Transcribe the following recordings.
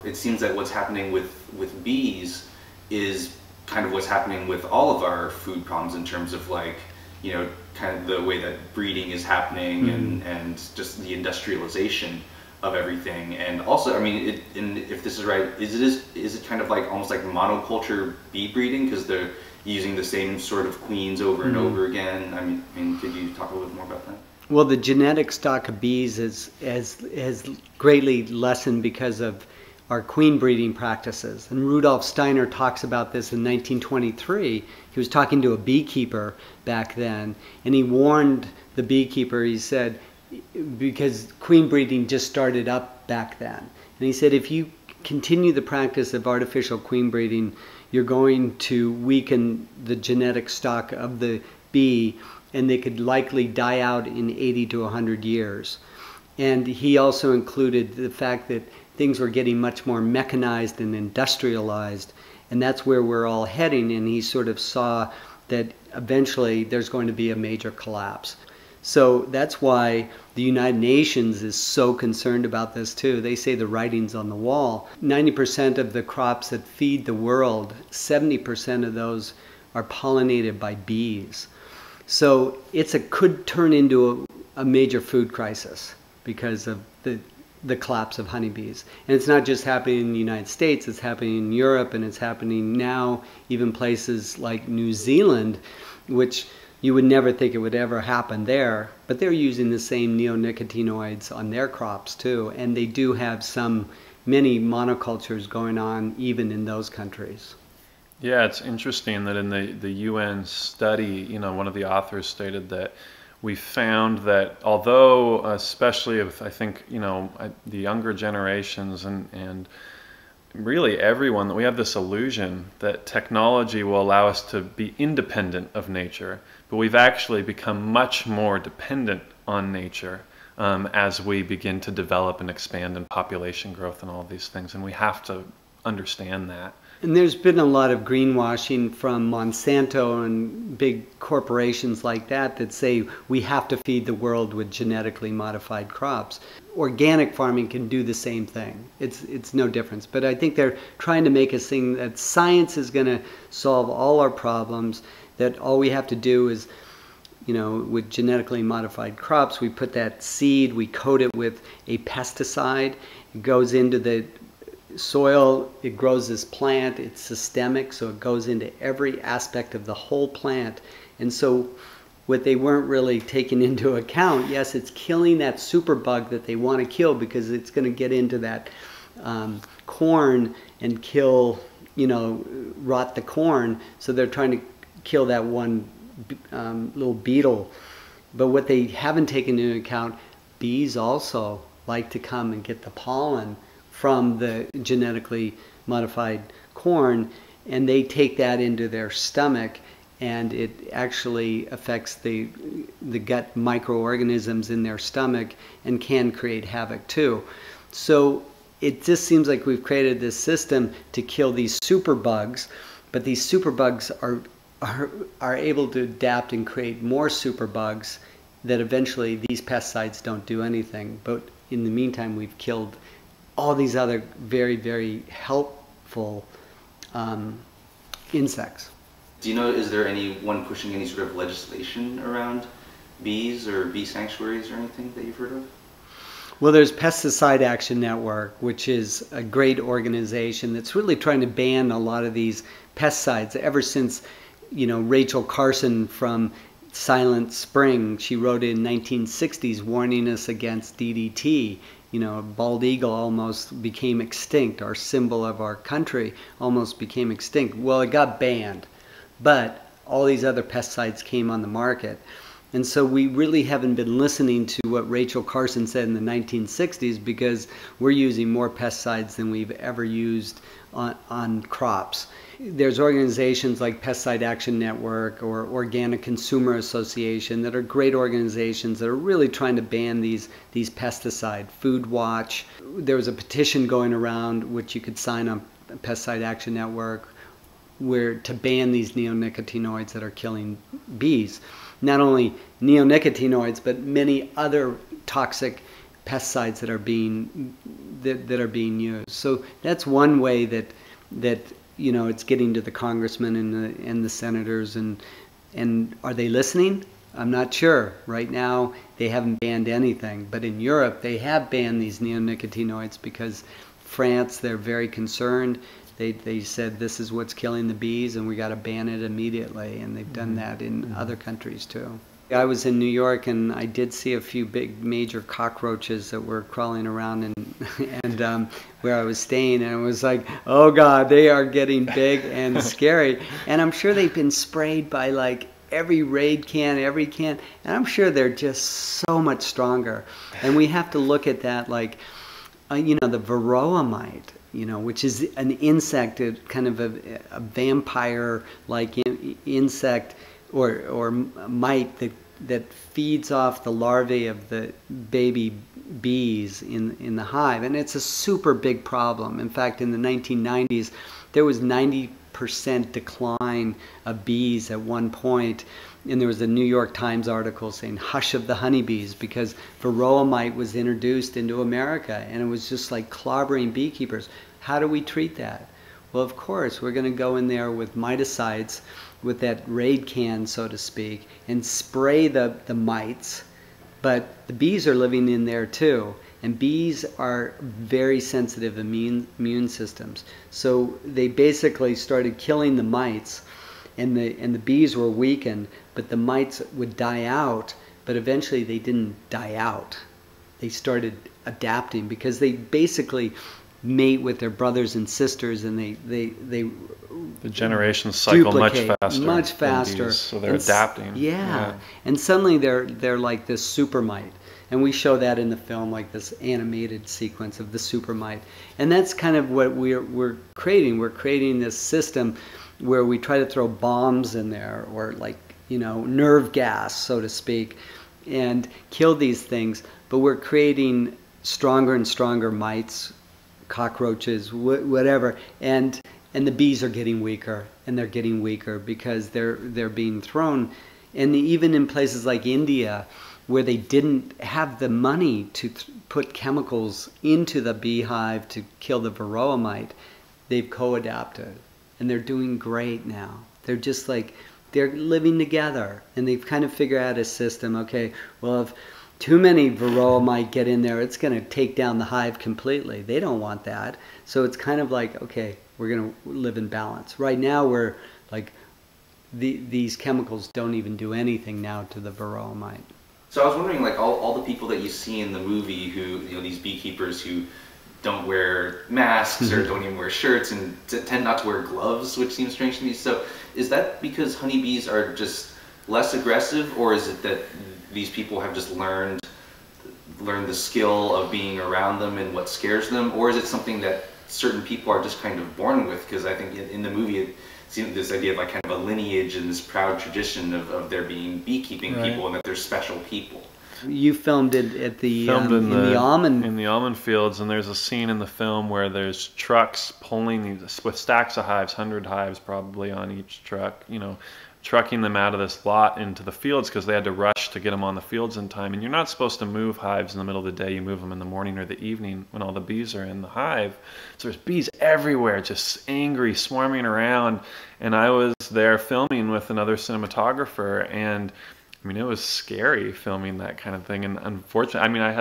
It seems that what's happening with bees is kind of what's happening with all of our food problems in terms of like, you know, kind of the way that breeding is happening and just the industrialization of everything. And also, I mean, and if this is right, is it kind of like almost like monoculture bee breeding because they're using the same sort of queens over and over again? I mean, could you talk a little bit more about that? Well, the genetic stock of bees has greatly lessened because of our queen breeding practices. And Rudolf Steiner talks about this in 1923. He was talking to a beekeeper back then, and he warned the beekeeper, he said, because queen breeding just started up back then. And he said, if you continue the practice of artificial queen breeding, you're going to weaken the genetic stock of the bee, and they could likely die out in 80 to 100 years. And he also included the fact that things were getting much more mechanized and industrialized, and that's where we're all heading, and he sort of saw that eventually there's going to be a major collapse. So that's why the United Nations is so concerned about this too. They say the writing's on the wall. 90% of the crops that feed the world, 70% of those are pollinated by bees. So could turn into a major food crisis because of the collapse of honeybees. And it's not just happening in the United States, it's happening in Europe, and it's happening now even places like New Zealand, which you would never think it would ever happen there, but they're using the same neonicotinoids on their crops too, and they do have many monocultures going on even in those countries. Yeah, it's interesting that in the UN study, you know, one of the authors stated that we found that although, especially if I think, you know, the younger generations and really everyone, that we have this illusion that technology will allow us to be independent of nature, but we've actually become much more dependent on nature as we begin to develop and expand in population growth and all these things, and we have to understand that. And there's been a lot of greenwashing from Monsanto and big corporations like that say we have to feed the world with genetically modified crops. Organic farming can do the same thing. It's no difference. But I think they're trying to make us think that science is going to solve all our problems, that all we have to do is, you know, with genetically modified crops, we put that seed, we coat it with a pesticide, it goes into the soil, it grows this plant, it's systemic, so it goes into every aspect of the whole plant. And so what they weren't really taking into account, yes, it's killing that superbug that they want to kill because it's going to get into that corn and kill, you know, rot the corn. So they're trying to kill that one little beetle. But what they haven't taken into account, bees also like to come and get the pollen from the genetically modified corn, and they take that into their stomach, and it actually affects the gut microorganisms in their stomach and can create havoc too. So it just seems like we've created this system to kill these superbugs, but these superbugs are able to adapt and create more superbugs that eventually these pesticides don't do anything. But in the meantime, we've killed all these other very, very helpful insects. Do you know, is there anyone pushing any sort of legislation around bees or bee sanctuaries or anything that you've heard of? Well, there's Pesticide Action Network, which is a great organization that's really trying to ban a lot of these pesticides. Ever since, you know, Rachel Carson from Silent Spring, she wrote in 1960s warning us against DDT. You know, bald eagle almost became extinct. Our symbol of our country almost became extinct. Well, it got banned, but all these other pesticides came on the market. And so we really haven't been listening to what Rachel Carson said in the 1960s because we're using more pesticides than we've ever used on crops. There's organizations like Pesticide Action Network or Organic Consumer Association that are great organizations that are really trying to ban these pesticides. Food Watch. There was a petition going around which you could sign on Pesticide Action Network to ban these neonicotinoids that are killing bees. Not only neonicotinoids, but many other toxic pesticides that that are being used. So that's one way that it's getting to the congressmen and the senators, and are they listening? I'm not sure. Right now they haven't banned anything, but in Europe they have banned these neonicotinoids because France, they're very concerned. They said this is what's killing the bees and we got to ban it immediately, and they've done that in other countries too. I was in New York and I did see a few big major cockroaches that were crawling around and where I was staying, and it was like, oh God, they are getting big and scary. And I'm sure they've been sprayed by like every Raid can, and I'm sure they're just so much stronger. And we have to look at that like, the varroa mite, which is an insect, kind of a vampire-like insect or mite that feeds off the larvae of the baby bees in the hive. And it's a super big problem. In fact, in the 1990s, there was 90% decline of bees at one point. And there was a New York Times article saying hush of the honeybees because varroa mite was introduced into America, and it was just like clobbering beekeepers. How do we treat that? Well, of course, we're going to go in there with miticides, with that Raid can, so to speak, and spray the mites. But the bees are living in there too, and bees are very sensitive immune systems. So they basically started killing the mites, and the bees were weakened, but the mites would die out, but eventually they didn't die out. They started adapting because they basically mate with their brothers and sisters, and the generations cycle much faster, so they're adapting. Yeah, and suddenly they're like this super mite, and we show that in the film, like this animated sequence of the super mite. And that's kind of what we're creating. We're creating this system where we try to throw bombs in there, or like nerve gas, so to speak, and kill these things. But we're creating stronger and stronger mites, cockroaches, whatever, and the bees are getting weaker, and they're getting weaker because they're being thrown. And even in places like India, where they didn't have the money to put chemicals into the beehive to kill the varroa mite, they've co-adapted, and they're doing great now. They're just like, they're living together, and they've kind of figured out a system. Okay, well, if too many varroa might get in there, it's going to take down the hive completely. They don't want that. So it's kind of like, okay, we're going to live in balance. Right now, we're like, these chemicals don't even do anything now to the varroa mite. So I was wondering, like, all the people that you see in the movie who, these beekeepers who don't wear masks or don't even wear shirts and tend not to wear gloves, which seems strange to me. So is that because honeybees are just less aggressive, or is it that these people have just learned the skill of being around them and what scares them, or is it something that certain people are just kind of born with? Because I think in the movie it seemed this idea of like kind of a lineage and this proud tradition of there being beekeeping people, and that they're special people. You filmed it at the in the almond fields, and there's a scene in the film where there's trucks pulling these with stacks of hives, 100 hives probably on each truck, trucking them out of this lot into the fields because they had to rush to get them on the fields in time. And you're not supposed to move hives in the middle of the day. You move them in the morning or the evening when all the bees are in the hive. So there's bees everywhere, just angry, swarming around. And I was there filming with another cinematographer, and I mean, it was scary filming that kind of thing. And unfortunately, I mean, I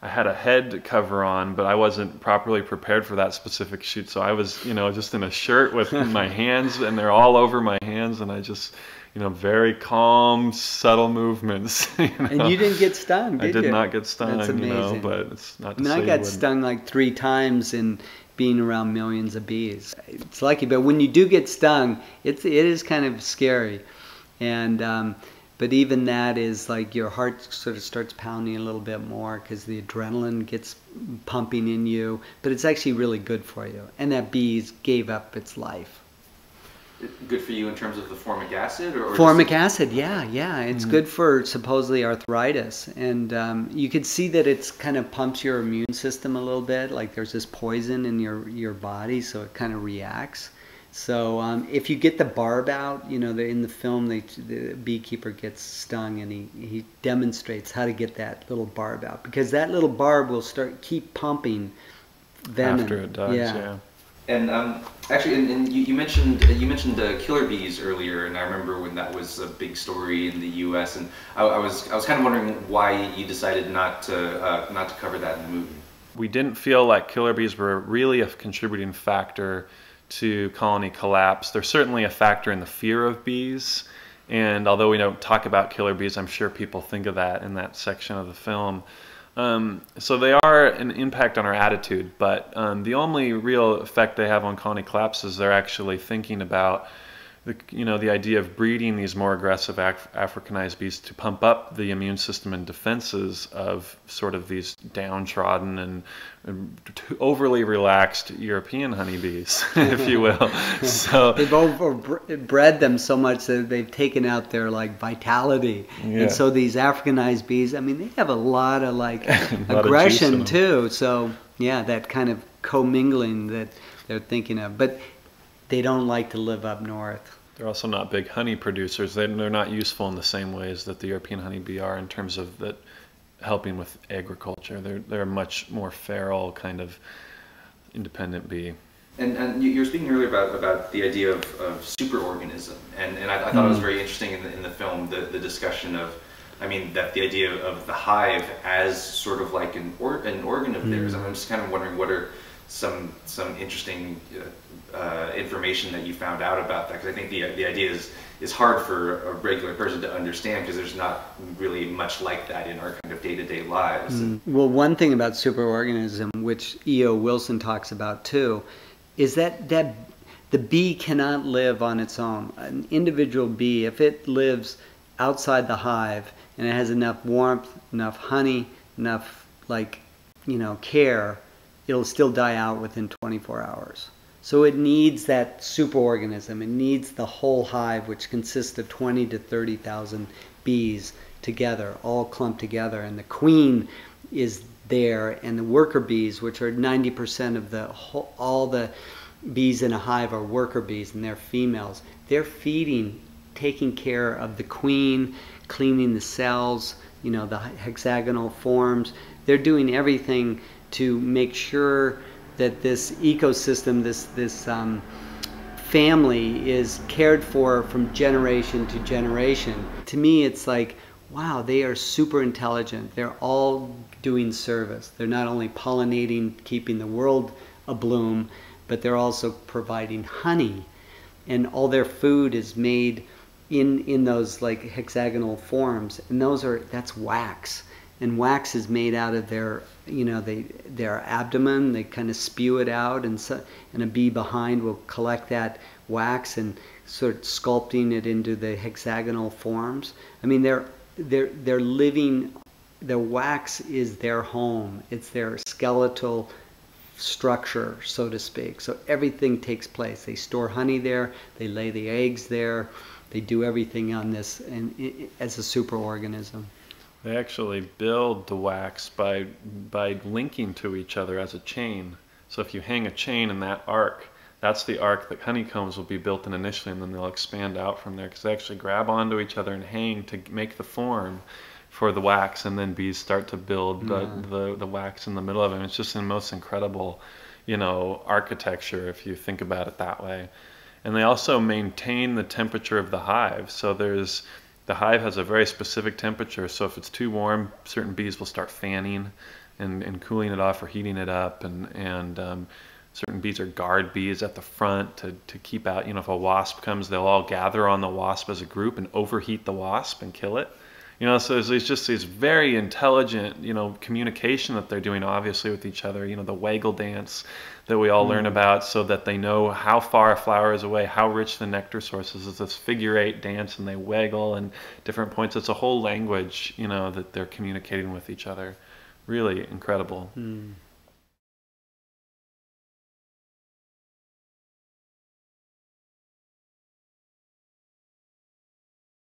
had a head cover on, but I wasn't properly prepared for that specific shoot. So I was, just in a shirt with my hands, and they're all over my hands, and I just, very calm, subtle movements. And you didn't get stung, did you? I did not get stung, That's amazing. But it's not to say I got stung like 3 times in being around millions of bees. It's lucky, but when you do get stung, it is kind of scary. And but even that is like your heart sort of starts pounding a little bit more because the adrenaline gets pumping in you. But it's actually really good for you. And that bee gave up its life. Good for you in terms of the formic acid? Or formic acid, yeah. It's good for supposedly arthritis. And you could see that it's kind of pumps your immune system a little bit. Like there's this poison in your body, so it kind of reacts. So if you get the barb out, in the film, the beekeeper gets stung, and he demonstrates how to get that little barb out, because that little barb will keep pumping venom. After it does, yeah. And actually, and you mentioned killer bees earlier, and I remember when that was a big story in the U.S. And I was kind of wondering why you decided not to cover that in the movie. We didn't feel like killer bees were really a contributing factor to colony collapse. They're certainly a factor in the fear of bees, and although we don't talk about killer bees, I'm sure people think of that in that section of the film. So they are an impact on our attitude, but the only real effect they have on colony collapse is they're actually thinking about the idea of breeding these more aggressive Africanized bees to pump up the immune system and defenses of sort of these downtrodden and overly relaxed European honeybees, if you will. So they've overbred them so much that they've taken out their vitality. Yeah. And so these Africanized bees, I mean, they have a lot of aggression too. So yeah, that kind of commingling that they're thinking of. But they don't like to live up north. They're also not big honey producers. They're not useful in the same ways that the European honeybee are in terms of helping with agriculture. They're a much more feral kind of independent bee. And you were speaking earlier about the idea of superorganism, and I thought it was very interesting in the film, the discussion of, that the idea of the hive as sort of like an organ of theirs. And I'm just kind of wondering, what are some interesting information that you found out about that, because I think the idea is hard for a regular person to understand, because there's not really much like that in our kind of day-to-day lives. Well, one thing about superorganism, which E.O. Wilson talks about too, is that the bee cannot live on its own. An individual bee, if it lives outside the hive and it has enough warmth, enough honey, enough care, it'll still die out within 24 hours. So it needs that superorganism. It needs the whole hive, which consists of 20 to 30,000 bees together, all clumped together. And the queen is there, and the worker bees, which are 90% of all the bees in a hive are worker bees, and they're females. They're feeding, taking care of the queen, cleaning the cells, the hexagonal forms. They're doing everything to make sure that this ecosystem, this family is cared for from generation to generation. To me, it's like, wow, they are super intelligent. They're all doing service. They're not only pollinating, keeping the world abloom, but they're also providing honey. And all their food is made in those hexagonal forms. And that's wax. And wax is made out of their abdomen. They kind of spew it out, and a bee behind will collect that wax and sort of sculpting it into the hexagonal forms. They're living. The wax is their home. It's their skeletal structure, so to speak. So everything takes place. They store honey there. They lay the eggs there. They do everything on this as a superorganism. They actually build the wax by linking to each other as a chain. So if you hang a chain in that arc, that's the arc that honeycombs will be built in initially, and then they'll expand out from there, because they actually grab onto each other and hang to make the form for the wax, and then bees start to build the wax in the middle of it. And it's just the most incredible, architecture if you think about it that way. And they also maintain the temperature of the hive. So the hive has a very specific temperature, so if it's too warm, certain bees will start fanning and cooling it off or heating it up, and certain bees are guard bees at the front to keep out, if a wasp comes, they'll all gather on the wasp as a group and overheat the wasp and kill it. So there's just these very intelligent, communication that they're doing, obviously, with each other, the waggle dance that we all learn about, so that they know how far a flower is away, how rich the nectar source is. It's this figure-8 dance, and they waggle and different points. It's a whole language, that they're communicating with each other. Really incredible.